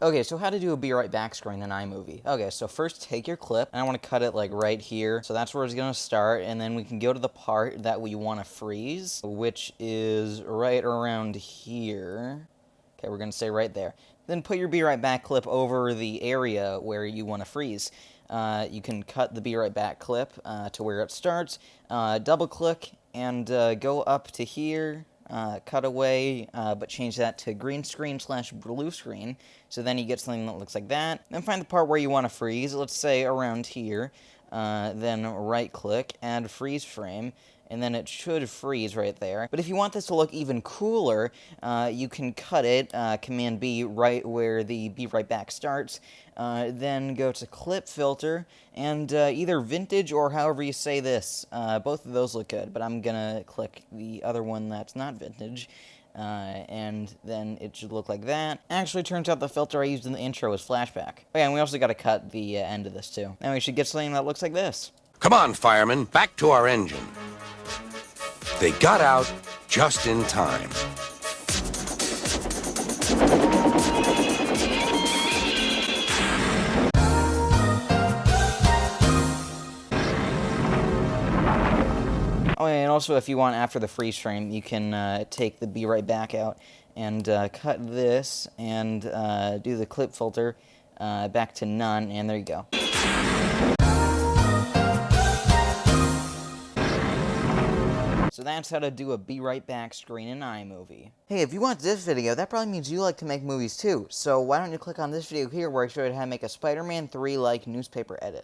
Okay, so how to do a be right back screen in iMovie. Okay, so first take your clip, and I want to cut it like right here. So that's where it's going to start, and then we can go to the part that we want to freeze, which is right around here. Okay, we're going to say right there. Then put your be right back clip over the area where you want to freeze. You can cut the be right back clip to where it starts, double click, and go up to here. Cut away, but change that to green screen / blue screen. So then you get something that looks like that. Then find the part where you want to freeze. Let's say around here. Then right click, add freeze frame, and then it should freeze right there. But if you want this to look even cooler, you can cut it, Command B, right where the be right back starts. Then go to clip filter, and either vintage or however you say this. Both of those look good, but I'm gonna click the other one that's not vintage. And then it should look like that. Actually, turns out the filter I used in the intro was flashback. Oh yeah, and we also got to cut the end of this too. Now we should get something that looks like this. Come on, firemen, back to our engine. They got out just in time. Oh, and also if you want after the freeze frame, you can take the be right back out and cut this and do the clip filter back to none, and there you go. So that's how to do a be right back screen in iMovie. Hey, if you want this video, that probably means you like to make movies too. So why don't you click on this video here where I show you how to make a Spider-Man 3-like newspaper edit.